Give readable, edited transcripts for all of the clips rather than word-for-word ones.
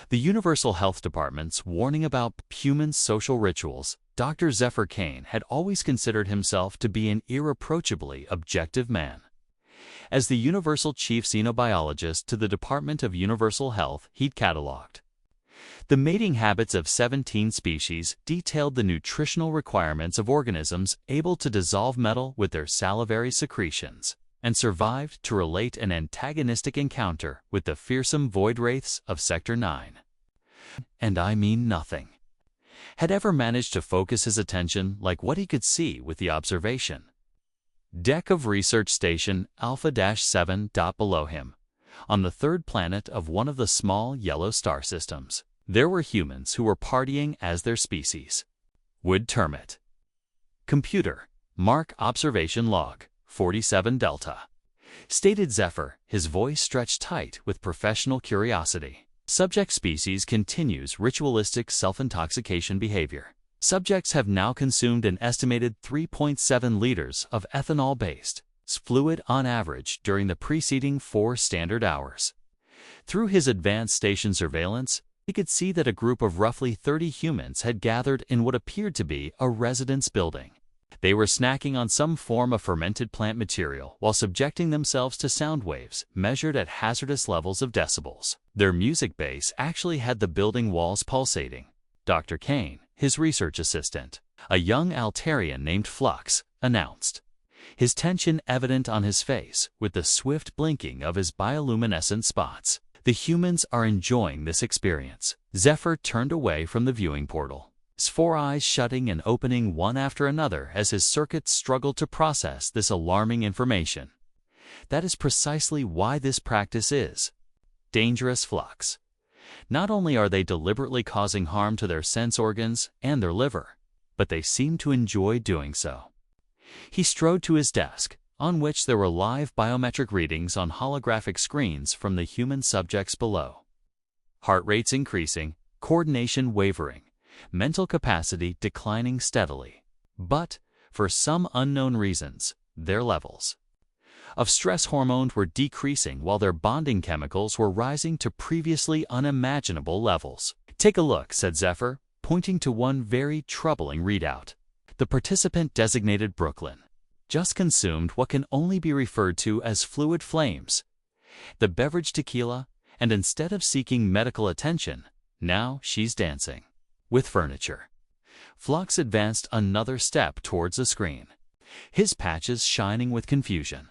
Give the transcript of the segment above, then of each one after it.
The Universal Health Department's warning about humans' social rituals. Dr. Zephyr Kane had always considered himself to be an irreproachably objective man. As the Universal Chief Xenobiologist to the Department of Universal Health, he'd cataloged the mating habits of 17 species, detailed the nutritional requirements of organisms able to dissolve metal with their salivary secretions, and survived to relate an antagonistic encounter with the fearsome void wraiths of Sector 9. And I mean nothing had ever managed to focus his attention like what he could see with the observation deck of Research Station Alpha-7. Below him, on the third planet of one of the small yellow star systems, there were humans who were partying as their species would term it. Computer, mark observation log 47 Delta, stated Zephyr, his voice stretched tight with professional curiosity. Subject species continues ritualistic self-intoxication behavior. Subjects have now consumed an estimated 3.7 liters of ethanol-based fluid on average during the preceding 4 standard hours. Through his advanced station surveillance, he could see that a group of roughly 30 humans had gathered in what appeared to be a residence building. They were snacking on some form of fermented plant material while subjecting themselves to sound waves measured at hazardous levels of decibels. Their music base actually had the building walls pulsating. Dr. Kane, his research assistant, a young Altarian named Flux, announced, his tension evident on his face with the swift blinking of his bioluminescent spots. The humans are enjoying this experience. Zephyr turned away from the viewing portal, his 4 eyes shutting and opening one after another as his circuits struggled to process this alarming information. That is precisely why this practice is dangerous, Flux. Not only are they deliberately causing harm to their sense organs and their liver, but they seem to enjoy doing so. He strode to his desk, on which there were live biometric readings on holographic screens from the human subjects below. Heart rates increasing, coordination wavering, mental capacity declining steadily. But, for some unknown reasons, their levels of stress hormones were decreasing while their bonding chemicals were rising to previously unimaginable levels. "Take a look," said Zephyr, pointing to one very troubling readout. The participant designated Brooklyn just consumed what can only be referred to as fluid flames, the beverage tequila, and instead of seeking medical attention, now she's dancing with furniture. Flux advanced another step towards the screen, his patches shining with confusion.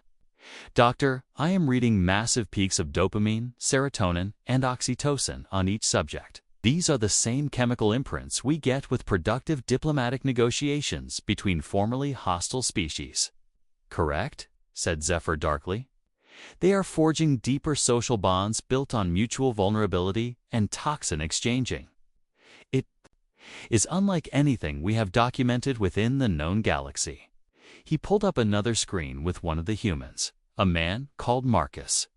"Doctor, I am reading massive peaks of dopamine, serotonin, and oxytocin on each subject. These are the same chemical imprints we get with productive diplomatic negotiations between formerly hostile species." "Correct," said Zephyr darkly. "They are forging deeper social bonds built on mutual vulnerability and toxin exchanging. It is unlike anything we have documented within the known galaxy." He pulled up another screen with one of the humans, a man called Marcus,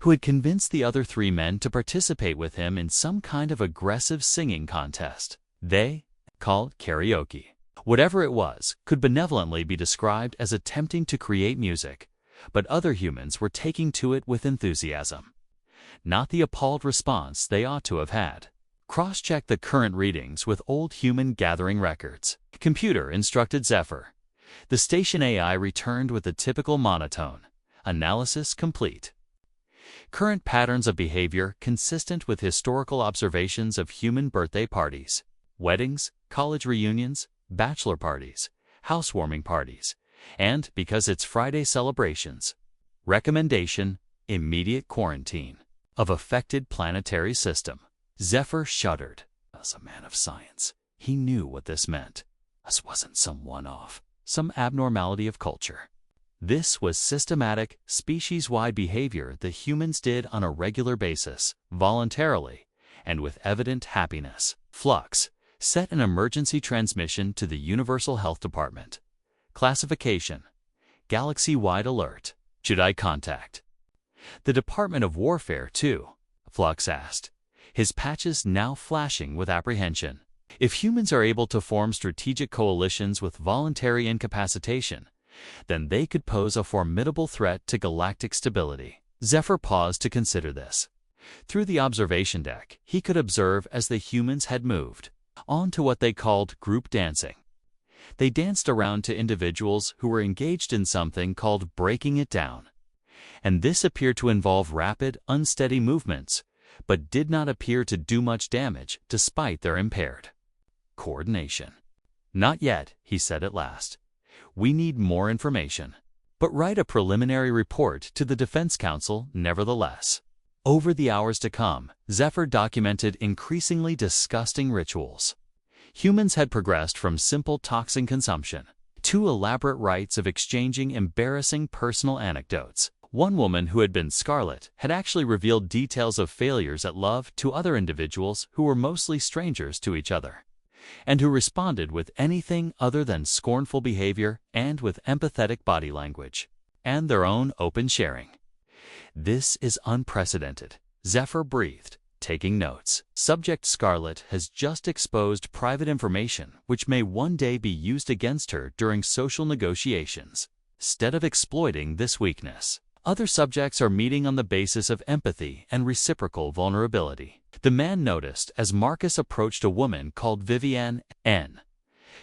who had convinced the other 3 men to participate with him in some kind of aggressive singing contest they called karaoke. Whatever it was could benevolently be described as attempting to create music, but other humans were taking to it with enthusiasm. Not the appalled response they ought to have had. Cross-check the current readings with old human gathering records. "Computer," instructed Zephyr. The station AI returned with the typical monotone. "Analysis complete. Current patterns of behavior consistent with historical observations of human birthday parties, weddings, college reunions, bachelor parties, housewarming parties, and, because it's Friday, celebrations. Recommendation: immediate quarantine of affected planetary system." Zephyr shuddered. As a man of science, he knew what this meant. This wasn't some one-off, some abnormality of culture. This was systematic, species-wide behavior the humans did on a regular basis, voluntarily, and with evident happiness. Flux set an emergency transmission to the Universal Health Department. Classification: Galaxy-wide alert. "Should I contact the Department of Warfare too?" Flux asked, his patches now flashing with apprehension. If humans are able to form strategic coalitions with voluntary incapacitation, then they could pose a formidable threat to galactic stability. Zephyr paused to consider this. Through the observation deck, he could observe as the humans had moved on to what they called group dancing. They danced around to individuals who were engaged in something called breaking it down. And this appeared to involve rapid, unsteady movements, but did not appear to do much damage despite their impaired coordination. "Not yet," he said at last. "We need more information, but write a preliminary report to the Defense Council nevertheless." Over the hours to come, Zephyr documented increasingly disgusting rituals. Humans had progressed from simple toxin consumption to elaborate rites of exchanging embarrassing personal anecdotes. One woman who had been Scarlet had actually revealed details of failures at love to other individuals who were mostly strangers to each other, and who responded with anything other than scornful behavior and with empathetic body language, and their own open sharing. "This is unprecedented," Zephyr breathed, taking notes. "Subject Scarlet has just exposed private information which may one day be used against her during social negotiations. Instead of exploiting this weakness, other subjects are meeting on the basis of empathy and reciprocal vulnerability." The man noticed as Marcus approached a woman called Vivienne N.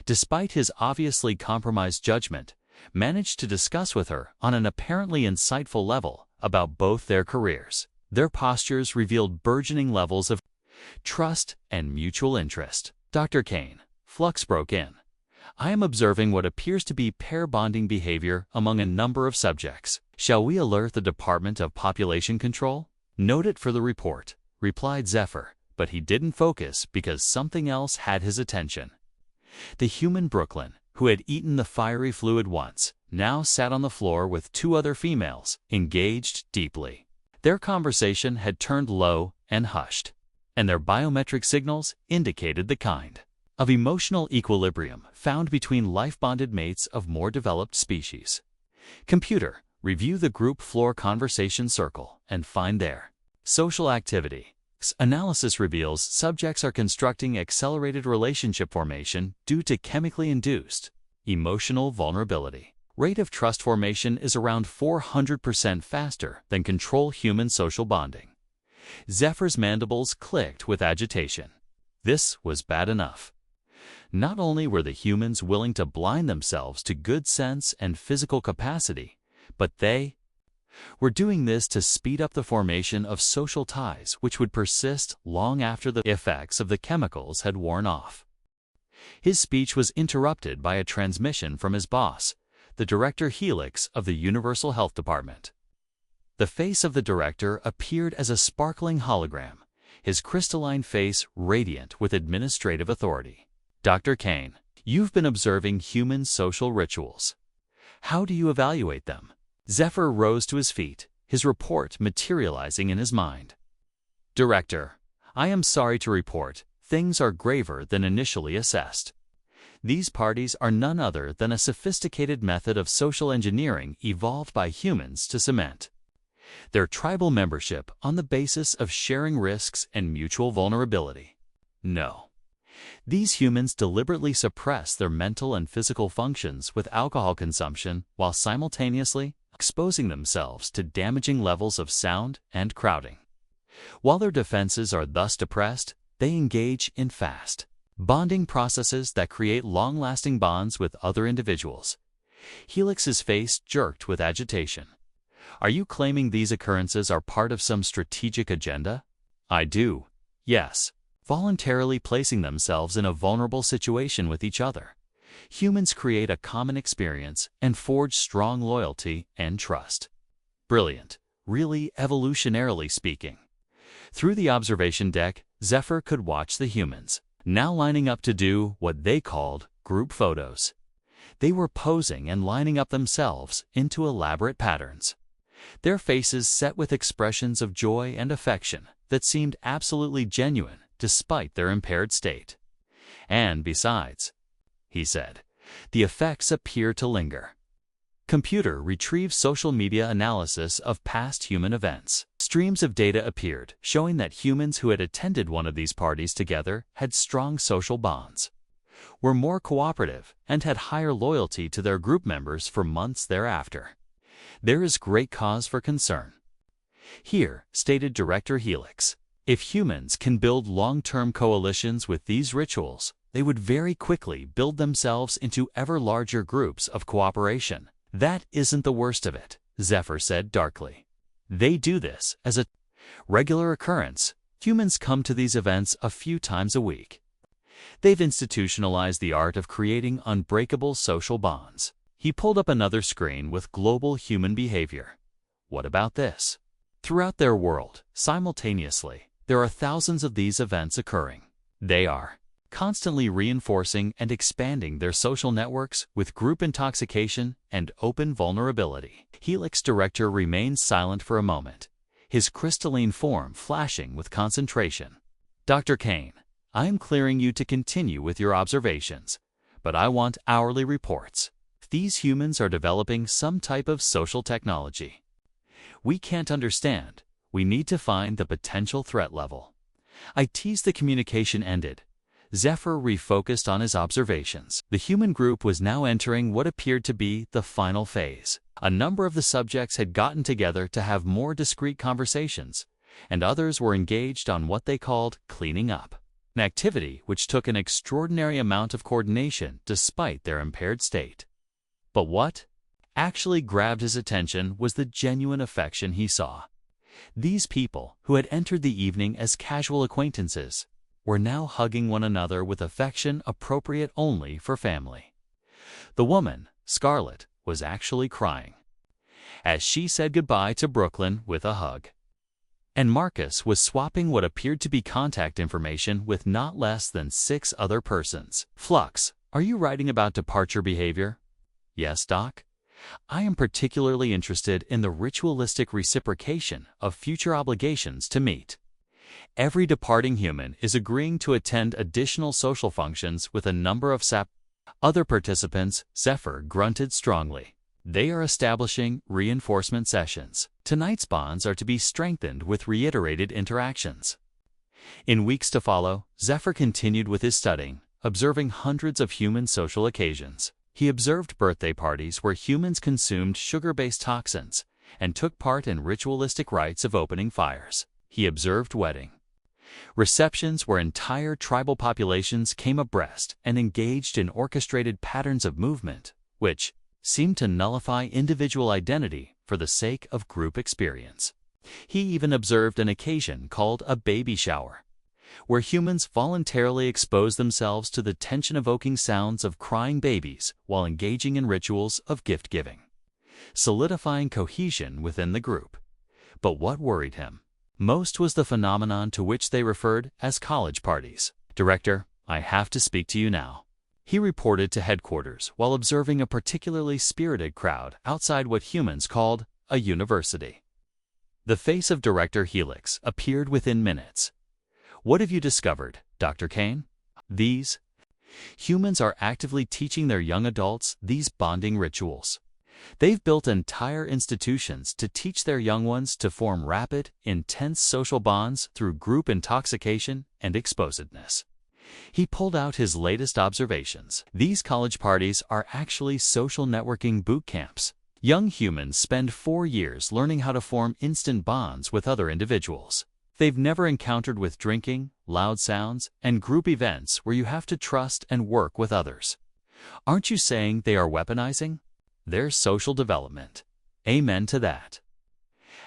Despite his obviously compromised judgment, managed to discuss with her on an apparently insightful level about both their careers. Their postures revealed burgeoning levels of trust and mutual interest. "Dr. Kane," Flux broke in, "I am observing what appears to be pair bonding behavior among a number of subjects. Shall we alert the Department of Population Control?" "Note it for the report," replied Zephyr, but he didn't focus because something else had his attention. The human Brooklyn, who had eaten the fiery fluid once, now sat on the floor with two other females, engaged deeply. Their conversation had turned low and hushed, and their biometric signals indicated the kind of emotional equilibrium found between life-bonded mates of more developed species. "Computer, review the group floor conversation circle and find there social activity." Analysis reveals subjects are constructing accelerated relationship formation due to chemically induced emotional vulnerability. Rate of trust formation is around 400% faster than control human social bonding. Zephyr's mandibles clicked with agitation. This was bad enough. Not only were the humans willing to blind themselves to good sense and physical capacity, but they were doing this to speed up the formation of social ties which would persist long after the effects of the chemicals had worn off. His speech was interrupted by a transmission from his boss, the Director Helix of the Universal Health Department. The face of the director appeared as a sparkling hologram, his crystalline face radiant with administrative authority. "Dr. Kane, you've been observing human social rituals. How do you evaluate them?" Zephyr rose to his feet, his report materializing in his mind. "Director, I am sorry to report things are graver than initially assessed. These parties are none other than a sophisticated method of social engineering evolved by humans to cement their tribal membership on the basis of sharing risks and mutual vulnerability. No. These humans deliberately suppress their mental and physical functions with alcohol consumption while simultaneously exposing themselves to damaging levels of sound and crowding. While their defenses are thus depressed, they engage in fast bonding processes that create long-lasting bonds with other individuals." Helix's face jerked with agitation. "Are you claiming these occurrences are part of some strategic agenda?" "I do, yes. Voluntarily placing themselves in a vulnerable situation with each other, humans create a common experience and forge strong loyalty and trust." Brilliant, really evolutionarily speaking. Through the observation deck, Zephyr could watch the humans, now lining up to do what they called group photos. They were posing and lining up themselves into elaborate patterns, their faces set with expressions of joy and affection that seemed absolutely genuine despite their impaired state. "And besides," he said, "the effects appear to linger." Computer retrieved social media analysis of past human events. Streams of data appeared, showing that humans who had attended one of these parties together had strong social bonds, were more cooperative, and had higher loyalty to their group members for months thereafter. There is great cause for concern. Here, stated Director Helix, if humans can build long-term coalitions with these rituals, they would very quickly build themselves into ever larger groups of cooperation. That isn't the worst of it, Zephyr said darkly. They do this as a regular occurrence. Humans come to these events a few times a week. They've institutionalized the art of creating unbreakable social bonds. He pulled up another screen with global human behavior. What about this? Throughout their world, simultaneously, there are thousands of these events occurring. They are constantly reinforcing and expanding their social networks with group intoxication and open vulnerability. Helix Director remained silent for a moment, his crystalline form flashing with concentration. Dr. Kane, I am clearing you to continue with your observations, but I want hourly reports. These humans are developing some type of social technology. We can't understand. We need to find the potential threat level. I teased the communication ended. Zephyr refocused on his observations. The human group was now entering what appeared to be the final phase. A number of the subjects had gotten together to have more discreet conversations, and others were engaged on what they called cleaning up, an activity which took an extraordinary amount of coordination despite their impaired state. But what actually grabbed his attention was the genuine affection he saw. These people, who had entered the evening as casual acquaintances, were now hugging one another with affection appropriate only for family. The woman, Scarlett, was actually crying as she said goodbye to Brooklyn with a hug. And Marcus was swapping what appeared to be contact information with not less than 6 other persons. Flux, are you writing about departure behavior? Yes, Doc. I am particularly interested in the ritualistic reciprocation of future obligations to meet. Every departing human is agreeing to attend additional social functions with a number of other participants. Zephyr grunted strongly. They are establishing reinforcement sessions. Tonight's bonds are to be strengthened with reiterated interactions. In weeks to follow, Zephyr continued with his studying, observing hundreds of human social occasions. He observed birthday parties where humans consumed sugar-based toxins and took part in ritualistic rites of opening fires. He observed wedding receptions where entire tribal populations came abreast and engaged in orchestrated patterns of movement, which seemed to nullify individual identity for the sake of group experience. He even observed an occasion called a baby shower, where humans voluntarily expose themselves to the tension-evoking sounds of crying babies while engaging in rituals of gift-giving, solidifying cohesion within the group. But what worried him most was the phenomenon to which they referred as college parties. Director, I have to speak to you now. He reported to headquarters while observing a particularly spirited crowd outside what humans called a university. The face of Director Helix appeared within minutes. What have you discovered, Dr. Kane? These humans are actively teaching their young adults these bonding rituals. They've built entire institutions to teach their young ones to form rapid, intense social bonds through group intoxication and exposedness. He pulled out his latest observations. These college parties are actually social networking boot camps. Young humans spend 4 years learning how to form instant bonds with other individuals they've never encountered with drinking, loud sounds, and group events where you have to trust and work with others. Aren't you saying they are weaponizing their social development? Amen to that.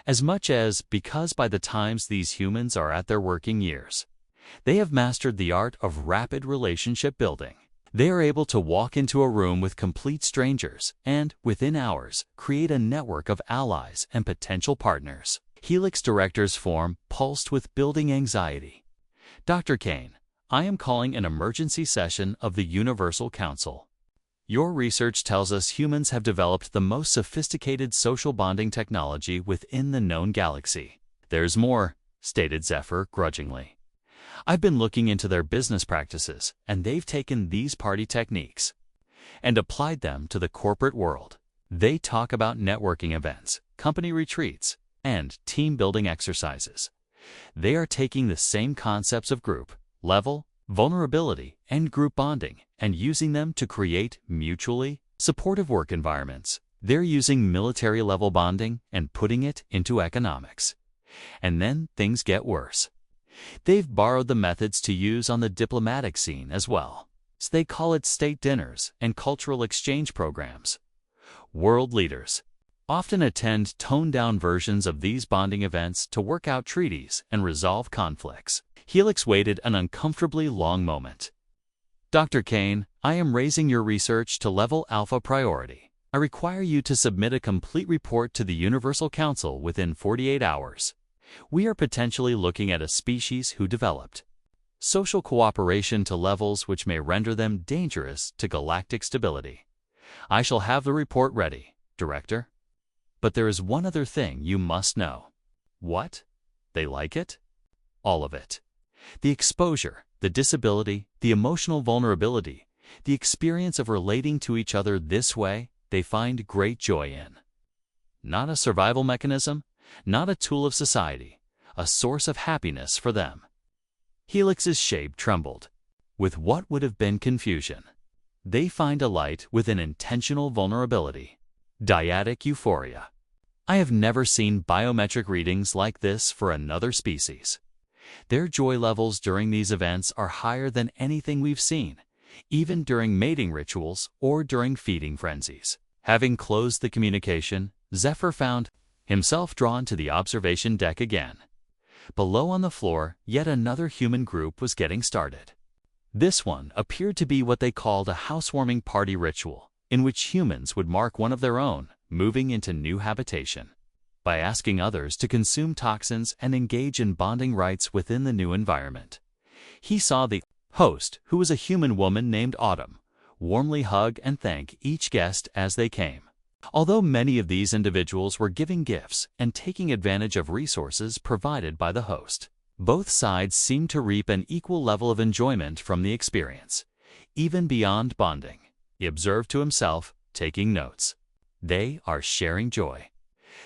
As much as because by the times these humans are at their working years, they have mastered the art of rapid relationship building. They are able to walk into a room with complete strangers and, within hours, create a network of allies and potential partners. Helix Director's form pulsed with building anxiety. Dr. Kane, I am calling an emergency session of the Universal Council. Your research tells us humans have developed the most sophisticated social bonding technology within the known galaxy. There's more, stated Zephyr grudgingly. I've been looking into their business practices, and they've taken these party techniques and applied them to the corporate world. They talk about networking events, company retreats, and team-building exercises. They are taking the same concepts of group, level, vulnerability, and group bonding and using them to create mutually supportive work environments. They're using military-level bonding and putting it into economics. And then things get worse. They've borrowed the methods to use on the diplomatic scene as well. So they call it state dinners and cultural exchange programs. World leaders often attend toned-down versions of these bonding events to work out treaties and resolve conflicts. Helix waited an uncomfortably long moment. Dr. Kane, I am raising your research to level alpha priority. I require you to submit a complete report to the Universal Council within 48 hours. We are potentially looking at a species who developed social cooperation to levels which may render them dangerous to galactic stability. I shall have the report ready, Director. But there is one other thing you must know. What? They like it? All of it. The exposure, the disability, the emotional vulnerability, the experience of relating to each other this way, they find great joy in. Not a survival mechanism, not a tool of society, a source of happiness for them. Helix's shape trembled. With what would have been confusion, they find a light with an intentional vulnerability. Dyadic euphoria. I have never seen biometric readings like this for another species. Their joy levels during these events are higher than anything we've seen, even during mating rituals or during feeding frenzies. Having closed the communication, Zephyr found himself drawn to the observation deck again. Below on the floor, yet another human group was getting started. This one appeared to be what they called a housewarming party ritual, in which humans would mark one of their own, moving into new habitation, by asking others to consume toxins and engage in bonding rites within the new environment. He saw the host, who was a human woman named Autumn, warmly hug and thank each guest as they came. Although many of these individuals were giving gifts and taking advantage of resources provided by the host, both sides seemed to reap an equal level of enjoyment from the experience, even beyond bonding. He observed to himself, taking notes. They are sharing joy.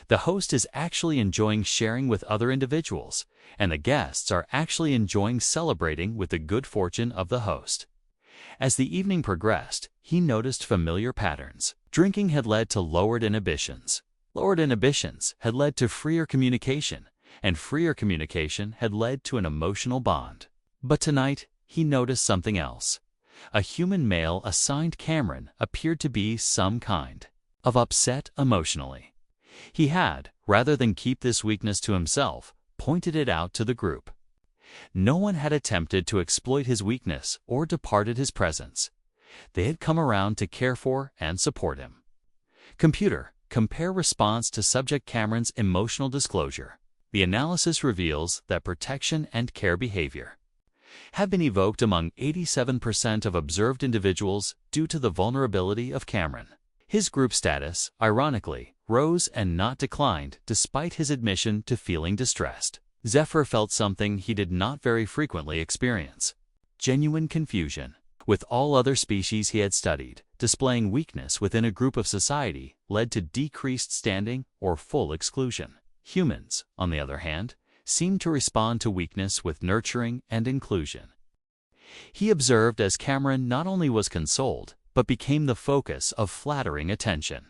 The host is actually enjoying sharing with other individuals, and the guests are actually enjoying celebrating with the good fortune of the host. As the evening progressed, he noticed familiar patterns. Drinking had led to lowered inhibitions. Lowered inhibitions had led to freer communication, and freer communication had led to an emotional bond. But tonight, he noticed something else. A human male assigned Cameron appeared to be some kind of upset emotionally. He had, rather than keep this weakness to himself, pointed it out to the group. No one had attempted to exploit his weakness or departed his presence. They had come around to care for and support him. Computer, compare response to subject Cameron's emotional disclosure. The analysis reveals that protection and care behavior have been evoked among 87% of observed individuals due to the vulnerability of Cameron. His group status, ironically, rose and not declined despite his admission to feeling distressed. Zephyr felt something he did not very frequently experience: genuine confusion. With all other species he had studied, displaying weakness within a group of society led to decreased standing or full exclusion. Humans, on the other hand, seemed to respond to weakness with nurturing and inclusion. He observed as Cameron not only was consoled, but became the focus of flattering attention.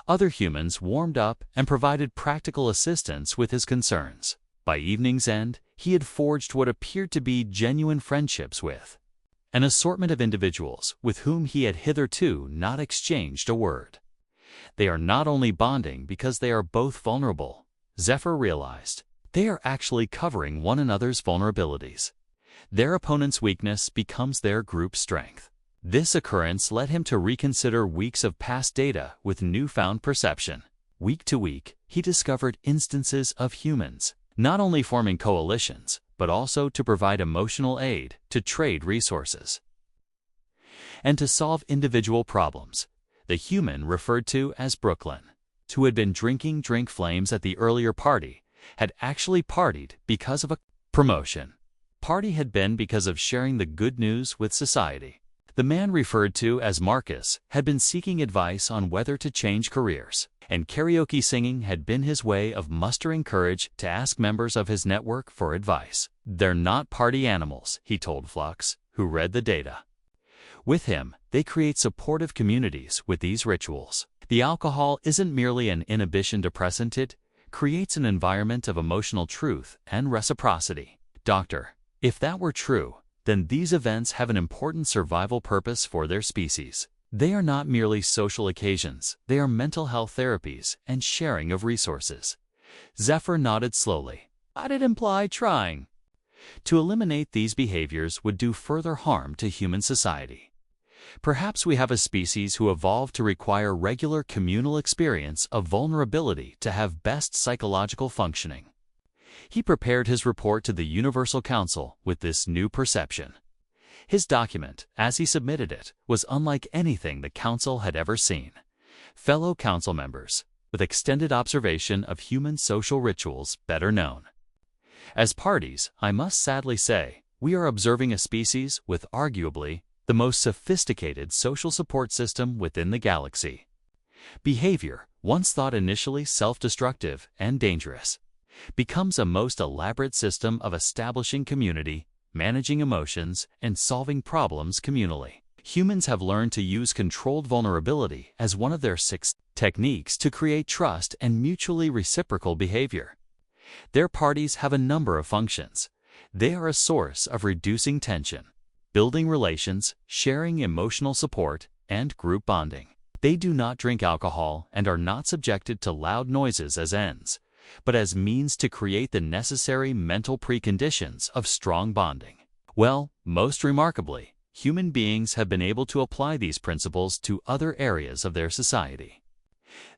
Other humans warmed up and provided practical assistance with his concerns. By evening's end, he had forged what appeared to be genuine friendships with an assortment of individuals with whom he had hitherto not exchanged a word. They are not only bonding because they are both vulnerable. Zephyr realized they are actually covering one another's vulnerabilities. Their opponent's weakness becomes their group strength. This occurrence led him to reconsider weeks of past data with newfound perception. Week to week, he discovered instances of humans not only forming coalitions, but also to provide emotional aid, to trade resources, and to solve individual problems. The human referred to as Brooklyn, who had been drinking drink flames at the earlier party, had actually partied because of a promotion. Party had been because of sharing the good news with society. The man referred to as Marcus had been seeking advice on whether to change careers, and karaoke singing had been his way of mustering courage to ask members of his network for advice. They're not party animals, he told Flux, who read the data. With him, they create supportive communities with these rituals. The alcohol isn't merely an inhibition depressant, it creates an environment of emotional truth and reciprocity. Doctor, if that were true, then these events have an important survival purpose for their species. They are not merely social occasions, they are mental health therapies and sharing of resources. Zephyr nodded slowly. I'd imply trying. To eliminate these behaviors would do further harm to human society. Perhaps we have a species who evolved to require regular communal experience of vulnerability to have best psychological functioning. He prepared his report to the Universal Council with this new perception. His document, as he submitted it, was unlike anything the Council had ever seen. Fellow Council members, with extended observation of human social rituals better known. As parties, I must sadly say, we are observing a species with arguably the most sophisticated social support system within the galaxy. Behavior, once thought initially self-destructive and dangerous, becomes a most elaborate system of establishing community, managing emotions, and solving problems communally. Humans have learned to use controlled vulnerability as one of their 6 techniques to create trust and mutually reciprocal behavior. Their parties have a number of functions. They are a source of reducing tension, building relations, sharing emotional support, and group bonding. They do not drink alcohol and are not subjected to loud noises as ends, but as means to create the necessary mental preconditions of strong bonding. Well, most remarkably, human beings have been able to apply these principles to other areas of their society.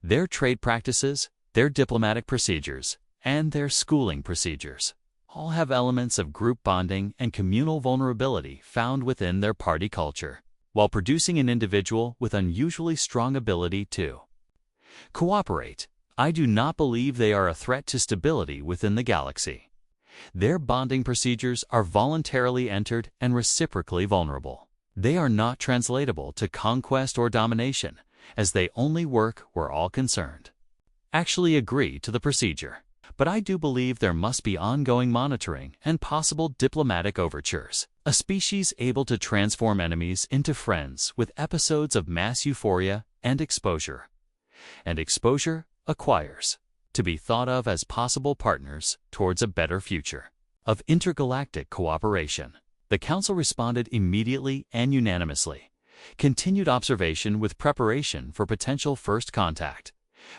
Their trade practices, their diplomatic procedures, and their schooling procedures all have elements of group bonding and communal vulnerability found within their party culture, while producing an individual with unusually strong ability to cooperate. I do not believe they are a threat to stability within the galaxy. Their bonding procedures are voluntarily entered and reciprocally vulnerable. They are not translatable to conquest or domination, as they only work where all concerned actually agree to the procedure. But I do believe there must be ongoing monitoring and possible diplomatic overtures. A species able to transform enemies into friends with episodes of mass euphoria and exposure. And exposure acquires to be thought of as possible partners towards a better future of intergalactic cooperation. The Council responded immediately and unanimously. Continued observation with preparation for potential first contact.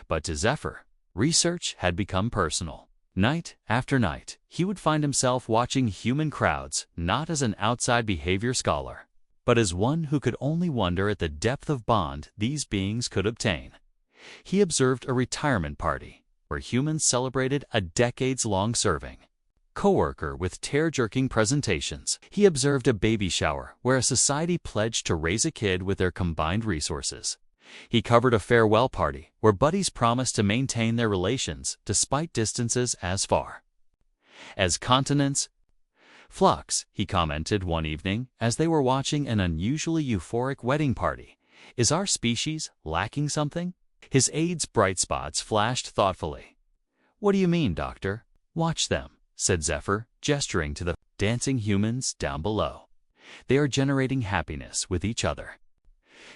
But to Zephyr, research had become personal. Night after night, he would find himself watching human crowds not as an outside behavior scholar, but as one who could only wonder at the depth of bond these beings could obtain. He observed a retirement party where humans celebrated a decades-long serving coworker with tear-jerking presentations. He observed a baby shower where a society pledged to raise a kid with their combined resources. He covered a farewell party where buddies promised to maintain their relations despite distances as far as continents. Flux, he commented one evening as they were watching an unusually euphoric wedding party. Is our species lacking something? His aide's bright spots flashed thoughtfully. What do you mean, Doctor? Watch them, said Zephyr, gesturing to the dancing humans down below. They are generating happiness with each other.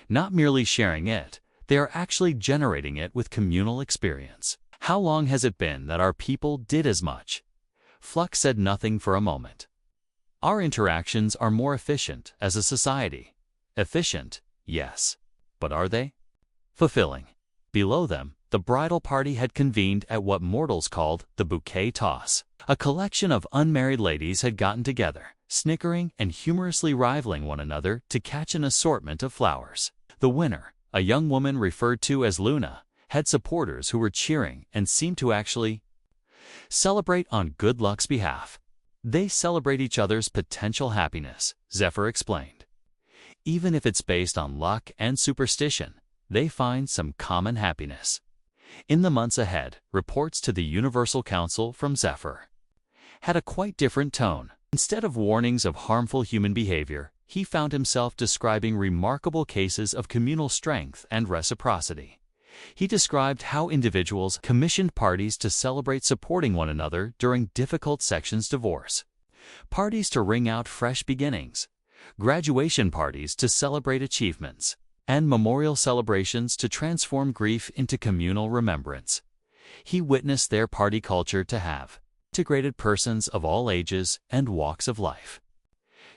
Not merely sharing it, they are actually generating it with communal experience. How long has it been that our people did as much? Flux said nothing for a moment. Our interactions are more efficient as a society. Efficient, yes. But are they? Fulfilling. Below them, the bridal party had convened at what mortals called the bouquet toss. A collection of unmarried ladies had gotten together, snickering and humorously rivaling one another to catch an assortment of flowers. The winner, a young woman referred to as Luna, had supporters who were cheering and seemed to actually celebrate on good luck's behalf. They celebrate each other's potential happiness, Zephyr explained. Even if it's based on luck and superstition, they find some common happiness. In the months ahead, reports to the Universal Council from Zephyr had a quite different tone. Instead of warnings of harmful human behavior, he found himself describing remarkable cases of communal strength and reciprocity. He described how individuals commissioned parties to celebrate supporting one another during difficult sections divorce, parties to ring out fresh beginnings, graduation parties to celebrate achievements, and memorial celebrations to transform grief into communal remembrance. He witnessed their party culture to have integrated persons of all ages and walks of life.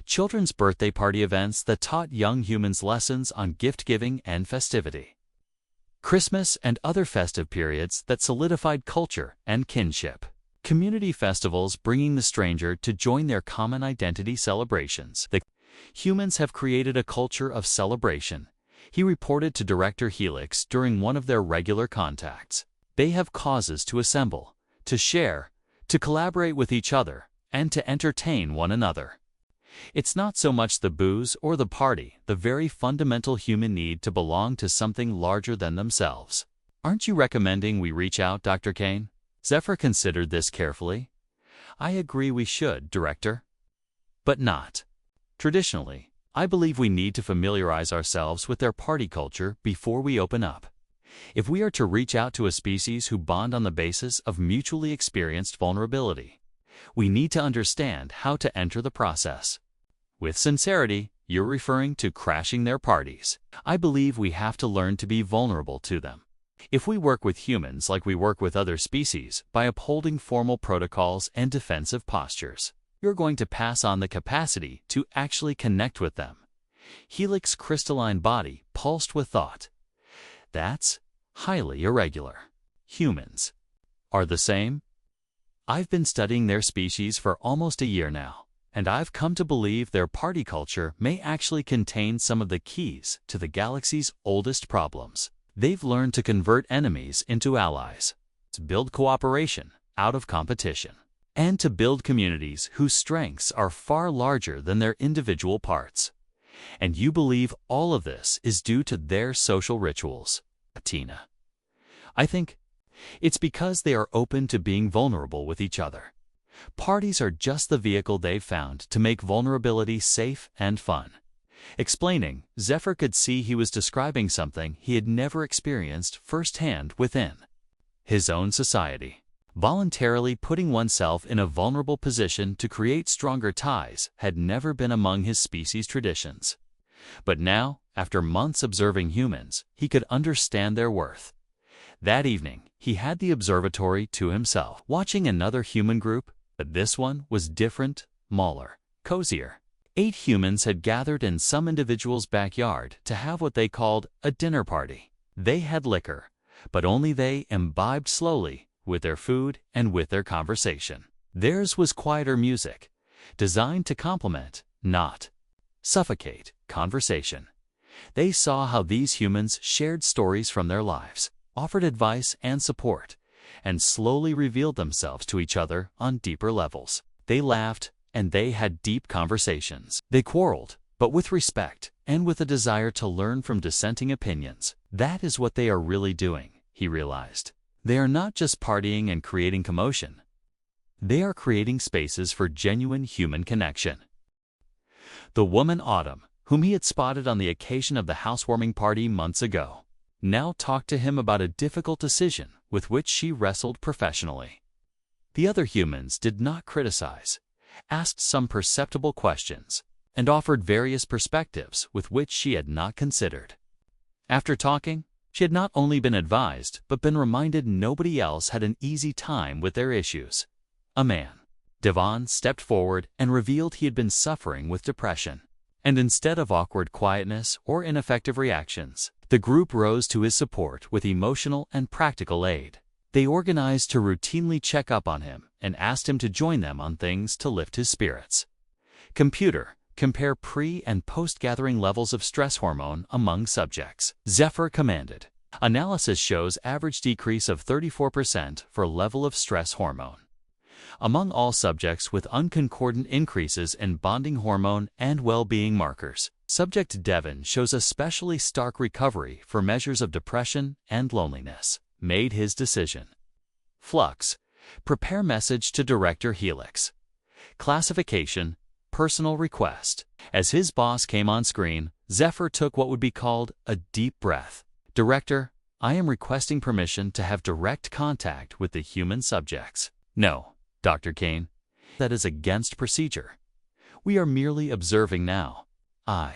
Children's birthday party events that taught young humans lessons on gift-giving and festivity. Christmas and other festive periods that solidified culture and kinship. Community festivals bringing the stranger to join their common identity celebrations. The humans have created a culture of celebration, he reported to Director Helix during one of their regular contacts. They have causes to assemble, to share, to collaborate with each other, and to entertain one another. It's not so much the booze or the party, the very fundamental human need to belong to something larger than themselves. Aren't you recommending we reach out, Dr. Kane? Zephyr considered this carefully. I agree we should, Director. But not. Traditionally, I believe we need to familiarize ourselves with their party culture before we open up. If we are to reach out to a species who bond on the basis of mutually experienced vulnerability, we need to understand how to enter the process. With sincerity, you're referring to crashing their parties. I believe we have to learn to be vulnerable to them. If we work with humans like we work with other species, by upholding formal protocols and defensive postures, you're going to pass on the capacity to actually connect with them. Helix's crystalline body pulsed with thought. That's highly irregular. Humans are the same? I've been studying their species for almost a year now, and I've come to believe their party culture may actually contain some of the keys to the galaxy's oldest problems. They've learned to convert enemies into allies, to build cooperation out of competition, and to build communities whose strengths are far larger than their individual parts. And you believe all of this is due to their social rituals, Tina. I think it's because they are open to being vulnerable with each other. Parties are just the vehicle they've found to make vulnerability safe and fun. Explaining, Zephyr could see he was describing something he had never experienced firsthand within his own society. Voluntarily putting oneself in a vulnerable position to create stronger ties had never been among his species' traditions. But now, after months observing humans, he could understand their worth. That evening, he had the observatory to himself, watching another human group, but this one was different, smaller, cozier. 8 humans had gathered in some individual's backyard to have what they called a dinner party. They had liquor, but only they imbibed slowly with their food and with their conversation. Theirs was quieter music, designed to complement, not suffocate, conversation. They saw how these humans shared stories from their lives, offered advice and support, and slowly revealed themselves to each other on deeper levels. They laughed, and they had deep conversations. They quarreled, but with respect and with a desire to learn from dissenting opinions. That is what they are really doing, he realized. They are not just partying and creating commotion. They are creating spaces for genuine human connection. The woman Autumn, whom he had spotted on the occasion of the housewarming party months ago, now talked to him about a difficult decision with which she wrestled professionally. The other humans did not criticize, asked some perceptible questions, and offered various perspectives with which she had not considered. After talking, she had not only been advised, but been reminded nobody else had an easy time with their issues. A man, Devon, stepped forward and revealed he had been suffering with depression. And instead of awkward quietness or ineffective reactions, the group rose to his support with emotional and practical aid. They organized to routinely check up on him and asked him to join them on things to lift his spirits. Computer, compare pre- and post-gathering levels of stress hormone among subjects. Zephyr commanded. Analysis shows average decrease of 34% for level of stress hormone among all subjects with unconcordant increases in bonding hormone and well-being markers. Subject Devon shows especially stark recovery for measures of depression and loneliness. Made his decision. Flux. Prepare message to Director Helix. Classification. Personal request. As his boss came on screen, Zephyr took what would be called a deep breath. Director, I am requesting permission to have direct contact with the human subjects. No, Dr. Kane. That is against procedure. We are merely observing now. I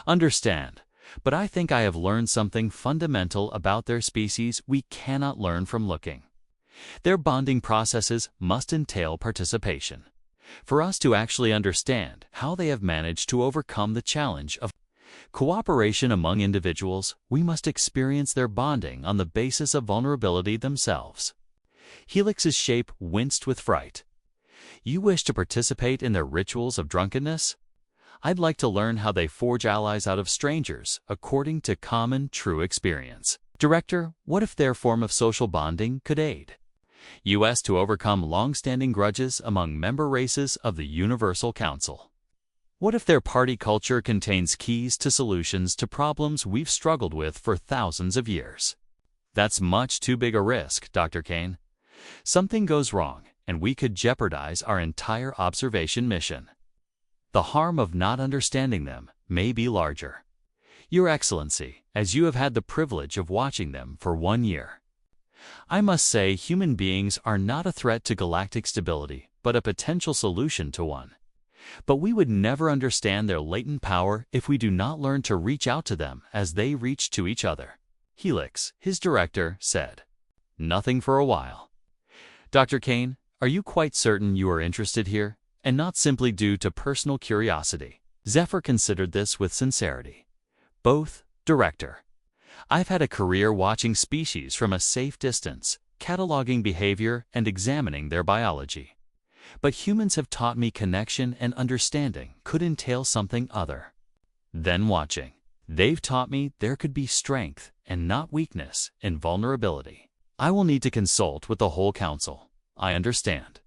understand, But I think I have learned something fundamental about their species we cannot learn from looking. Their bonding processes must entail participation. For us to actually understand how they have managed to overcome the challenge of cooperation among individuals, we must experience their bonding on the basis of vulnerability themselves. Helix's shape winced with fright. You wish to participate in their rituals of drunkenness? I'd like to learn how they forge allies out of strangers, according to common, true experience. Director, what if their form of social bonding could aid U.S. to overcome long-standing grudges among member races of the Universal Council? What if their party culture contains keys to solutions to problems we've struggled with for thousands of years? That's much too big a risk, Dr. Kane. Something goes wrong, and we could jeopardize our entire observation mission. The harm of not understanding them may be larger. Your Excellency, as you have had the privilege of watching them for 1 year, I must say human beings are not a threat to galactic stability, but a potential solution to one. But we would never understand their latent power if we do not learn to reach out to them as they reach to each other. Helix, his director, said. Nothing for a while. Dr. Kane, are you quite certain you are interested here, and not simply due to personal curiosity? Zephyr considered this with sincerity. Both, Director. I've had a career watching species from a safe distance, cataloging behavior and examining their biology. But humans have taught me connection and understanding could entail something other than watching. They've taught me there could be strength and not weakness in vulnerability. I will need to consult with the whole council. I understand.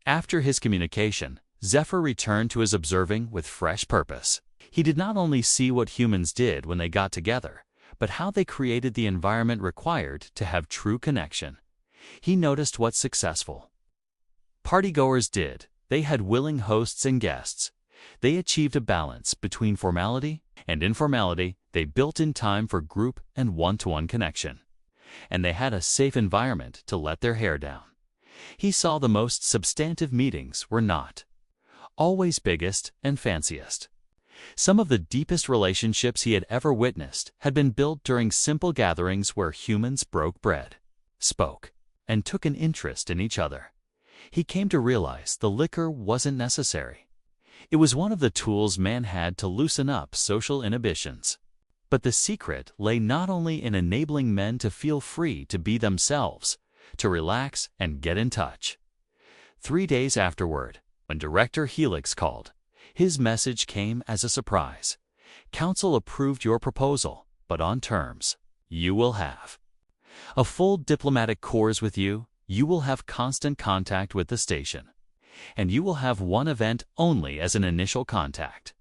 After his communication, Zephyr returned to his observing with fresh purpose. He did not only see what humans did when they got together, but how they created the environment required to have true connection. He noticed what successful partygoers did. They had willing hosts and guests. They achieved a balance between formality and informality. They built in time for group and one-to-one connection. And they had a safe environment to let their hair down. He saw the most substantive meetings were not always biggest and fanciest. Some of the deepest relationships he had ever witnessed had been built during simple gatherings where humans broke bread, spoke, and took an interest in each other. He came to realize the liquor wasn't necessary. It was one of the tools man had to loosen up social inhibitions. But the secret lay not only in enabling men to feel free to be themselves, to relax and get in touch. 3 days afterward, when Director Helix called, his message came as a surprise. Council approved your proposal, but on terms. You will have a full diplomatic corps with you. You will have constant contact with the station. And you will have one event only as an initial contact.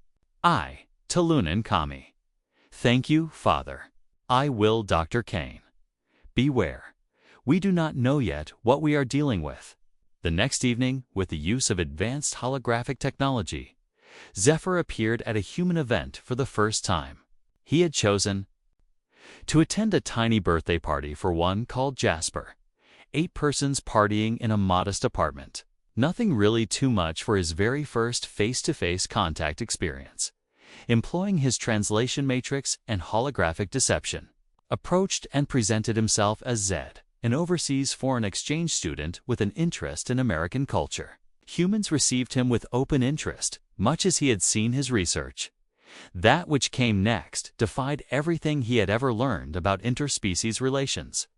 I, Talunan Kami. Thank you, Father. I will, Dr. Kane. Beware. We do not know yet what we are dealing with. The next evening, with the use of advanced holographic technology, Zephyr appeared at a human event for the first time. He had chosen to attend a tiny birthday party for one called Jasper. 8 persons partying in a modest apartment. Nothing really too much for his very first face-to-face contact experience. Employing his translation matrix and holographic deception, approached and presented himself as Zed, an overseas foreign exchange student with an interest in American culture. Humans received him with open interest, much as he had seen his research. That which came next defied everything he had ever learned about interspecies relations.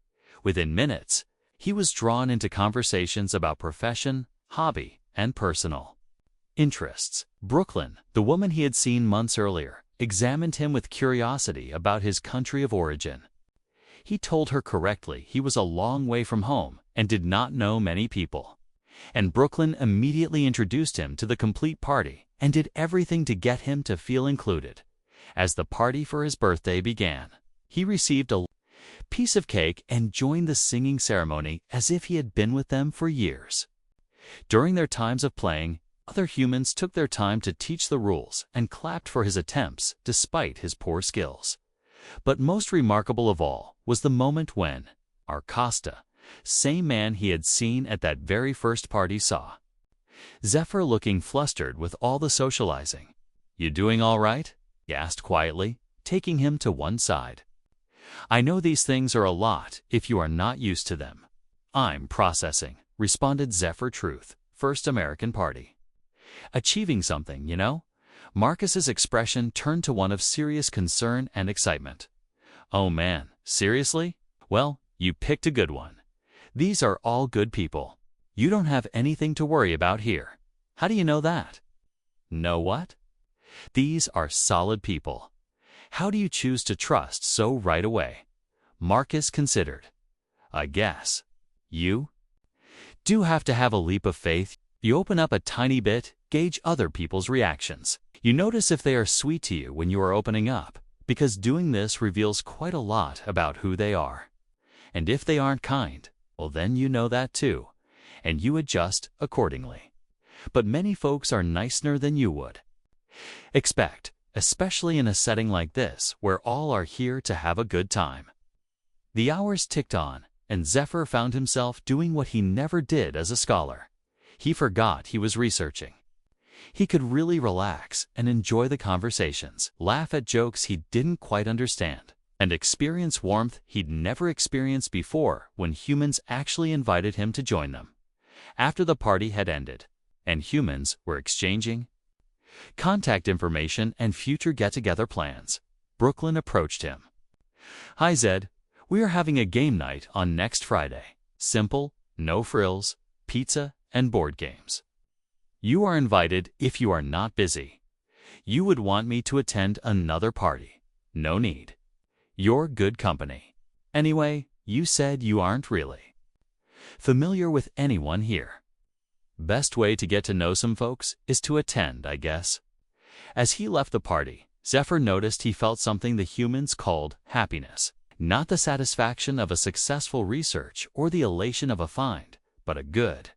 Within minutes, he was drawn into conversations about profession, hobby, and personal interests. Brooklyn, the woman he had seen months earlier, examined him with curiosity about his country of origin. He told her correctly he was a long way from home and did not know many people. And Brooklyn immediately introduced him to the complete party and did everything to get him to feel included. As the party for his birthday began, he received a piece of cake and joined the singing ceremony as if he had been with them for years. During their times of playing, other humans took their time to teach the rules and clapped for his attempts despite his poor skills. But most remarkable of all was the moment when Arcosta, same man he had seen at that very first party, saw Zephyr looking flustered with all the socializing. "You doing all right?" he asked quietly, taking him to one side. "I know these things are a lot if you are not used to them." "I'm processing," responded Zephyr Truth, First American Party. "Achieving something, you know?" Marcus's expression turned to one of serious concern and excitement. "Oh man, seriously? Well, you picked a good one. These are all good people. You don't have anything to worry about here." "How do you know that?" "Know what?" "These are solid people." "How do you choose to trust so right away?" Marcus considered. "I guess you do have to have a leap of faith. You open up a tiny bit, gauge other people's reactions. You notice if they are sweet to you when you are opening up, because doing this reveals quite a lot about who they are. And if they aren't kind, well then you know that too, and you adjust accordingly. But many folks are nicer than you would expect, especially in a setting like this where all are here to have a good time." The hours ticked on, and Zephyr found himself doing what he never did as a scholar. He forgot he was researching. He could really relax and enjoy the conversations, laugh at jokes he didn't quite understand, and experience warmth he'd never experienced before when humans actually invited him to join them. After the party had ended, and humans were exchanging contact information and future get-together plans, Brooklyn approached him. "Hi Zed, we are having a game night on next Friday. Simple, no frills, pizza, and board games. You are invited if you are not busy. You would want me to attend another party. No need. You're good company. Anyway, you said you aren't really familiar with anyone here. Best way to get to know some folks is to attend, I guess." As he left the party, Zephyr noticed he felt something the humans called happiness. Not the satisfaction of a successful research or the elation of a find, but a good,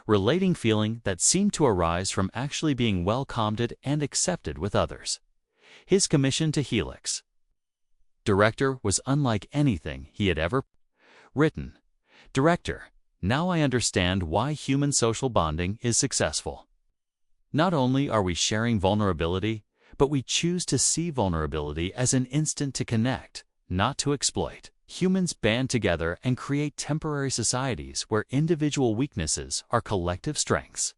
relating feeling that seemed to arise from actually being welcomed and accepted with others. His commission to Helix Director was unlike anything he had ever written. "Director, now I understand why human social bonding is successful. Not only are we sharing vulnerability, but we choose to see vulnerability as an instant to connect, not to exploit. Humans band together and create temporary societies where individual weaknesses are collective strengths."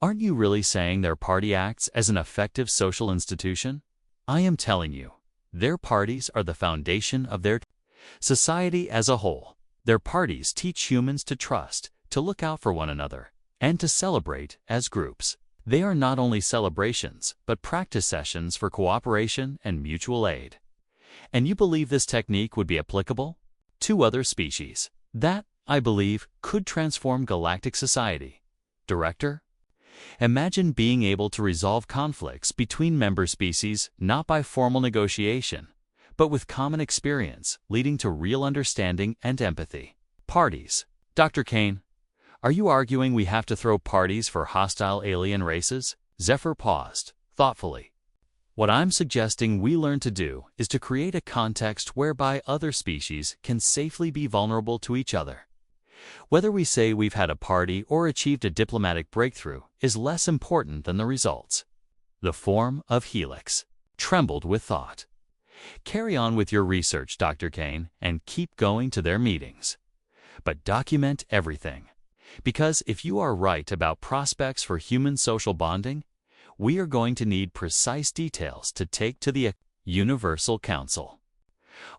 Aren't you really saying their party acts as an effective social institution? I am telling you, their parties are the foundation of their society as a whole. Their parties teach humans to trust, to look out for one another, and to celebrate as groups. They are not only celebrations, but practice sessions for cooperation and mutual aid. And you believe this technique would be applicable to other species? That, I believe, could transform galactic society. Director, imagine being able to resolve conflicts between member species not by formal negotiation, but with common experience leading to real understanding and empathy. Parties. Dr. Kane, are you arguing we have to throw parties for hostile alien races? Zephyr paused, thoughtfully. What I'm suggesting we learn to do is to create a context whereby other species can safely be vulnerable to each other. Whether we say we've had a party or achieved a diplomatic breakthrough is less important than the results. The form of Helix trembled with thought. Carry on with your research, Dr. Kane, and keep going to their meetings. But document everything. Because if you are right about prospects for human social bonding, we are going to need precise details to take to the Universal Council.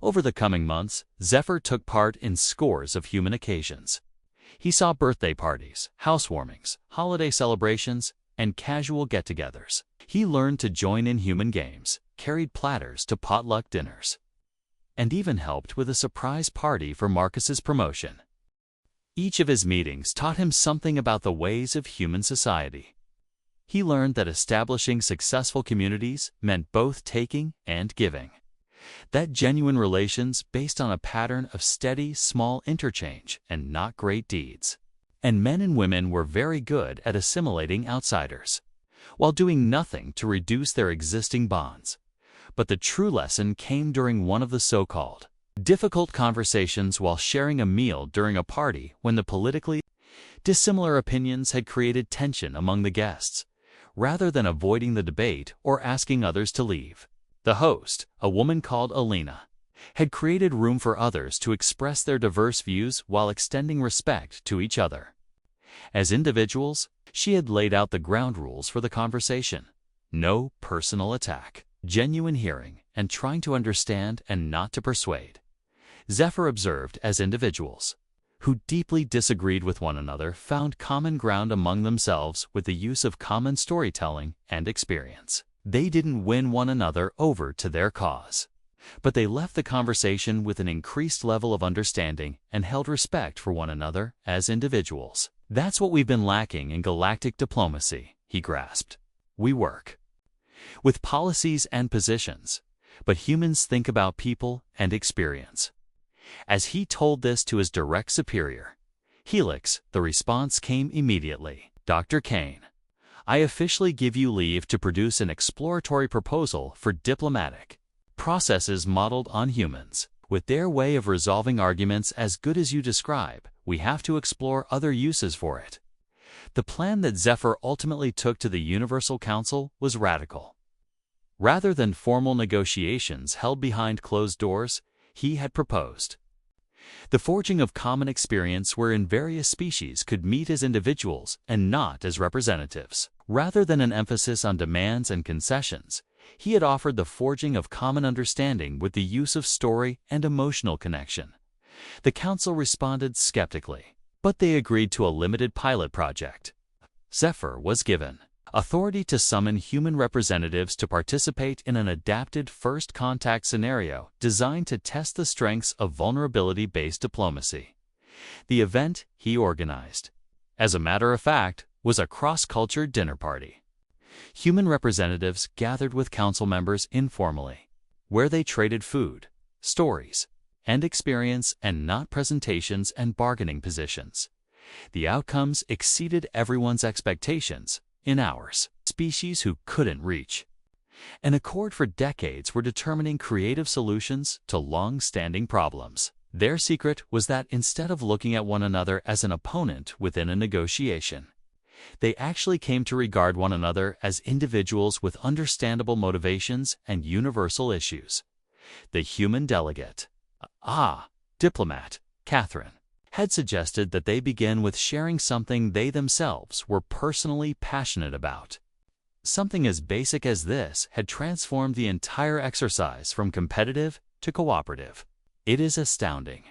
Over the coming months, Zephyr took part in scores of human occasions. He saw birthday parties, housewarmings, holiday celebrations, and casual get-togethers. He learned to join in human games, carried platters to potluck dinners, and even helped with a surprise party for Marcus's promotion. Each of his meetings taught him something about the ways of human society. He learned that establishing successful communities meant both taking and giving. That genuine relations based on a pattern of steady, small interchange and not great deeds. And men and women were very good at assimilating outsiders, while doing nothing to reduce their existing bonds. But the true lesson came during one of the so-called difficult conversations while sharing a meal during a party when the politically dissimilar opinions had created tension among the guests. Rather than avoiding the debate or asking others to leave, The host, a woman called Alina, had created room for others to express their diverse views while extending respect to each other. As individuals, she had laid out the ground rules for the conversation. No personal attack, genuine hearing, and trying to understand and not to persuade. Zephyr observed as individuals, who deeply disagreed with one another, found common ground among themselves with the use of common storytelling and experience. They didn't win one another over to their cause, but they left the conversation with an increased level of understanding and held respect for one another as individuals. That's what we've been lacking in galactic diplomacy, he grasped. We work with policies and positions, but humans think about people and experience. As he told this to his direct superior, Helix, the response came immediately. Dr. Kane, I officially give you leave to produce an exploratory proposal for diplomatic processes modeled on humans. With their way of resolving arguments as good as you describe, we have to explore other uses for it. The plan that Zephyr ultimately took to the Universal Council was radical. Rather than formal negotiations held behind closed doors, he had proposed the forging of common experience wherein various species could meet as individuals and not as representatives. Rather than an emphasis on demands and concessions, he had offered the forging of common understanding with the use of story and emotional connection. The council responded skeptically, but they agreed to a limited pilot project. Zephyr was given authority to summon human representatives to participate in an adapted first contact scenario designed to test the strengths of vulnerability-based diplomacy. The event he organized, as a matter of fact, was a cross-culture dinner party. Human representatives gathered with council members informally, where they traded food, stories, and experience and not presentations and bargaining positions. The outcomes exceeded everyone's expectations in hours. Species who couldn't reach an accord for decades were determining creative solutions to long-standing problems. Their secret was that instead of looking at one another as an opponent within a negotiation, they actually came to regard one another as individuals with understandable motivations and universal issues. The human delegate, diplomat, Catherine, had suggested that they begin with sharing something they themselves were personally passionate about. Something as basic as this had transformed the entire exercise from competitive to cooperative. It is astounding,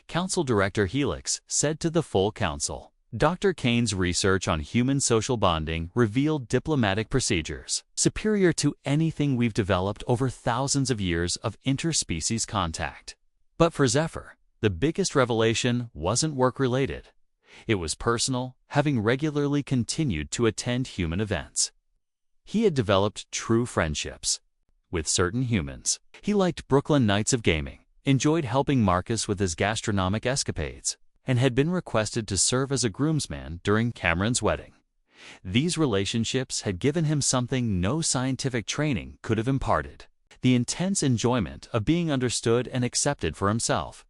Council Director Helix said to the full council. Dr. Kane's research on human social bonding revealed diplomatic procedures superior to anything we've developed over thousands of years of interspecies contact. But for Zephyr, the biggest revelation wasn't work-related. It was personal, having regularly continued to attend human events. He had developed true friendships with certain humans. He liked Brooklyn nights of gaming, enjoyed helping Marcus with his gastronomic escapades, and had been requested to serve as a groomsman during Cameron's wedding. These relationships had given him something no scientific training could have imparted: the intense enjoyment of being understood and accepted for himself,